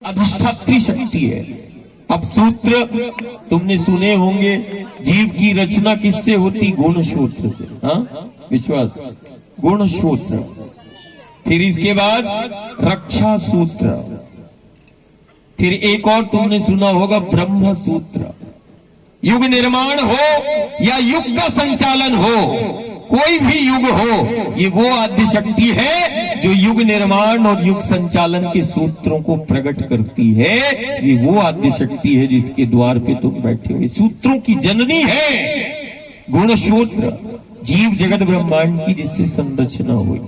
अधिष्ठात्री शक्ति है। अब सूत्र तुमने सुने होंगे, जीव की रचना किससे होती? गुण सूत्र से। हाँ, विश्वास, गुण सूत्र। फिर इसके बाद रक्षा सूत्र, फिर एक और तुमने सुना होगा ब्रह्म सूत्र। युग निर्माण हो या युग का संचालन हो, कोई भी युग हो, ये वो आद्य शक्ति है जो युग निर्माण और युग संचालन के सूत्रों को प्रकट करती है। ये वो आद्य शक्ति है जिसके द्वार पे तुम बैठे हो। सूत्रों की जननी है गुण सूत्र, जीव जगत ब्रह्मांड की जिससे संरचना हुई।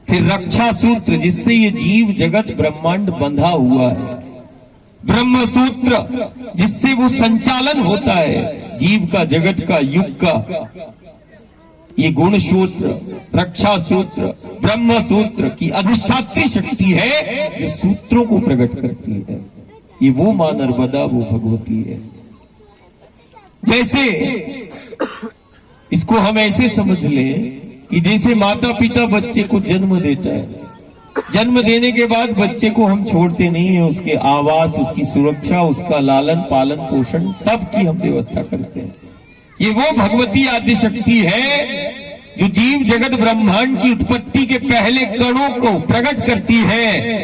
फिर रक्षा सूत्र, जिससे ये जीव जगत ब्रह्मांड बंधा हुआ है। ब्रह्म सूत्र, जिससे वो संचालन होता है जीव का, जगत का, युग का। ये गुण सूत्र, रक्षा सूत्र, ब्रह्म सूत्र की अधिष्ठात्री शक्ति है जो सूत्रों को प्रकट करती है। ये वो मां नर्मदा, वो भगवती है। जैसे इसको हम ऐसे समझ लें कि जैसे माता पिता बच्चे को जन्म देता है, जन्म देने के बाद बच्चे को हम छोड़ते नहीं है, उसके आवास, उसकी सुरक्षा, उसका लालन पालन पोषण सब की हम व्यवस्था करते हैं। ये वो भगवती आद्य शक्ति है जो जीव जगत ब्रह्मांड की उत्पत्ति के पहले कणों को प्रकट करती है।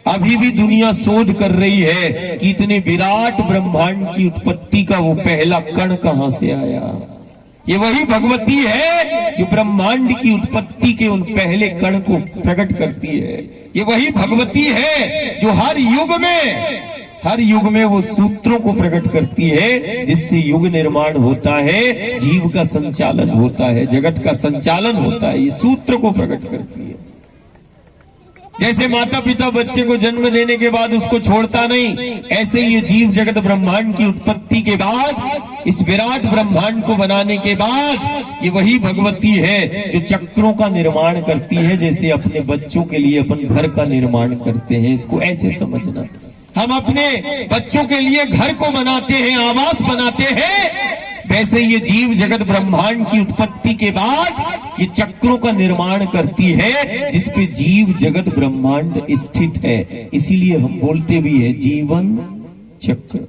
अभी भी दुनिया शोध कर रही है कि इतने विराट ब्रह्मांड की उत्पत्ति का वो पहला कण कहां से आया। ये वही भगवती है जो ब्रह्मांड की उत्पत्ति के उन पहले कण को प्रकट करती है। ये वही भगवती है जो हर युग में वो सूत्रों को प्रकट करती है, जिससे युग निर्माण होता है, जीव का संचालन होता है, जगत का संचालन होता है। ये सूत्र को प्रकट करती है। जैसे माता पिता बच्चे को जन्म देने के बाद उसको छोड़ता नहीं, ऐसे ये जीव जगत ब्रह्मांड की उत्पत्ति के बाद, इस विराट ब्रह्मांड को बनाने के बाद, ये वही भगवती है जो चक्रों का निर्माण करती है। जैसे अपने बच्चों के लिए अपन घर का निर्माण करते हैं, इसको ऐसे समझना। हम अपने बच्चों के लिए घर को बनाते हैं, आवास बनाते हैं, वैसे ये जीव जगत ब्रह्मांड की उत्पत्ति के बाद ये चक्रों का निर्माण करती है, जिसपे जीव जगत ब्रह्मांड स्थित है। इसीलिए हम बोलते भी है जीवन चक्र,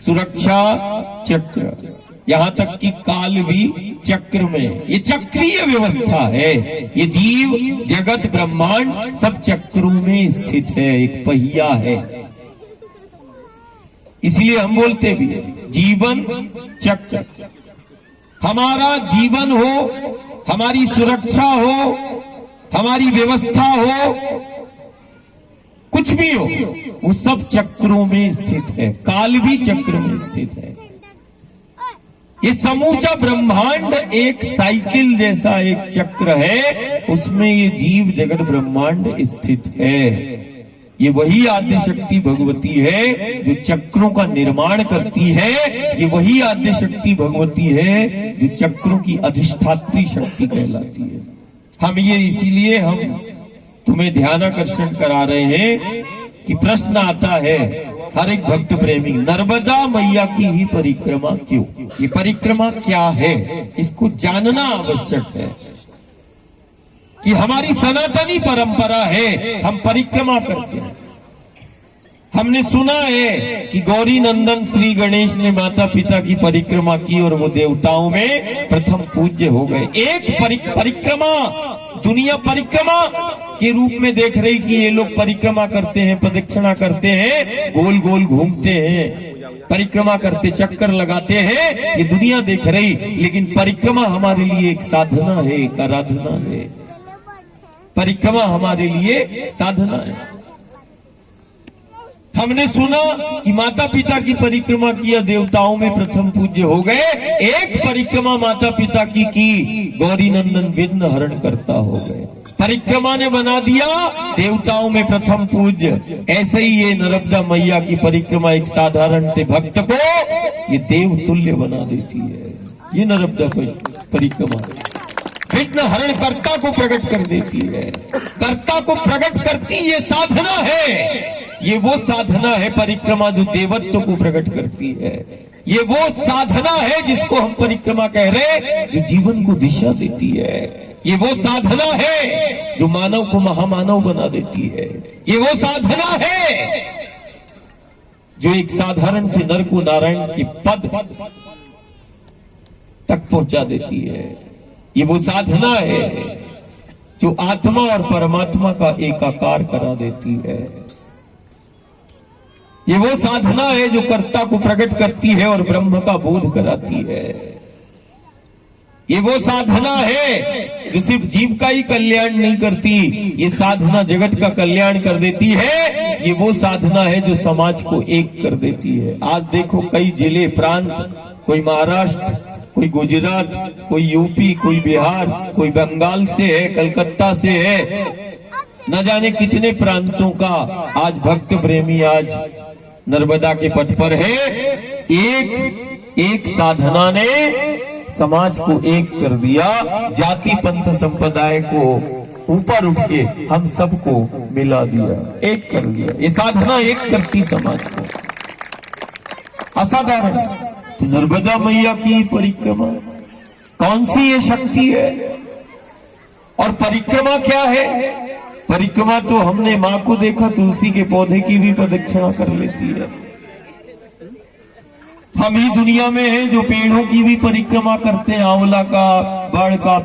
सुरक्षा चक्र, यहां तक कि काल भी चक्र में। ये चक्रीय व्यवस्था है। ये जीव जगत ब्रह्मांड सब चक्रों में स्थित है, एक पहिया है। इसलिए हम बोलते भी है जीवन चक्र। हमारा जीवन हो, हमारी सुरक्षा हो, हमारी व्यवस्था हो, कुछ भी हो, वो सब चक्रों में स्थित है। काल भी चक्र में स्थित है। ये समूचा ब्रह्मांड एक साइकिल जैसा एक चक्र है, उसमें ये जीव जगत ब्रह्मांड स्थित है। ये वही आद्य शक्ति भगवती है जो चक्रों का निर्माण करती है। ये वही आद्य शक्ति भगवती है जो चक्रों की अधिष्ठात्री शक्ति कहलाती है। हम ये इसीलिए हम तुम्हें ध्यानाकर्षण करा रहे हैं कि प्रश्न आता है हर एक भक्त प्रेमी, नर्मदा मैया की ही परिक्रमा क्यों? ये परिक्रमा क्या है, इसको जानना आवश्यक है कि हमारी सनातनी परंपरा है, हम परिक्रमा करते हैं। हमने सुना है कि गौरी नंदन श्री गणेश ने माता पिता की परिक्रमा की और वो देवताओं में प्रथम पूज्य हो गए। एक परिक्रमा दुनिया परिक्रमा के रूप में देख रही कि ये लोग परिक्रमा करते हैं, प्रदक्षिणा करते हैं, गोल गोल घूमते हैं, परिक्रमा करते, चक्कर लगाते हैं, ये दुनिया देख रही। लेकिन परिक्रमा हमारे लिए एक साधना है, एक आराधना है। परिक्रमा हमारे लिए साधना है। हमने सुना कि माता पिता की परिक्रमा किया, देवताओं में प्रथम पूज्य हो गए। एक परिक्रमा माता पिता की गौरी नंदन विघ्न हरण करता हो गए। परिक्रमा ने बना दिया देवताओं में प्रथम पूज्य। ऐसे ही ये नर्मदा मैया की परिक्रमा एक साधारण से भक्त को ये देव तुल्य बना देती है। ये नर्मदा परिक्रमा विघ्न हरण कर्ता को प्रकट कर देती है, कर्ता को प्रकट करती, ये साधना है। ये वो साधना है परिक्रमा जो देवत्व को प्रकट करती है। ये वो साधना है जिसको हम परिक्रमा कह रहे हैं, जो जीवन को दिशा देती है। ये वो साधना है जो मानव को महामानव बना देती है। ये वो साधना है जो एक साधारण से नर को नारायण के पद तक पहुंचा देती है। ये वो साधना है जो आत्मा और परमात्मा का एकाकार करा देती है। ये वो साधना है जो कर्ता को प्रकट करती है और ब्रह्म का बोध कराती है। ये वो साधना है जो सिर्फ जीव का ही कल्याण नहीं करती, ये साधना जगत का कल्याण कर देती है। ये वो साधना है जो समाज को एक कर देती है। आज देखो कई जिले प्रांत, कोई महाराष्ट्र, कोई गुजरात, कोई यूपी, कोई बिहार, कोई बंगाल से है, कलकत्ता से है, न जाने कितने प्रांतों का आज भक्त प्रेमी आज नर्मदा के पथ पर है। एक साधना ने समाज को एक कर दिया, जाति पंथ संप्रदाय को ऊपर उठ के हम सबको मिला दिया, एक कर दिया। ये साधना एक करती समाज को, असाधारण। तो नर्मदा मैया की परिक्रमा कौन सी ये शक्ति है? और परिक्रमा क्या है? परिक्रमा तो हमने मां को देखा तुलसी के पौधे की भी प्रदक्षिणा कर लेती है। हम ही दुनिया में हैं जो पेड़ों की भी परिक्रमा करते हैं, आंवला का, बड़ का,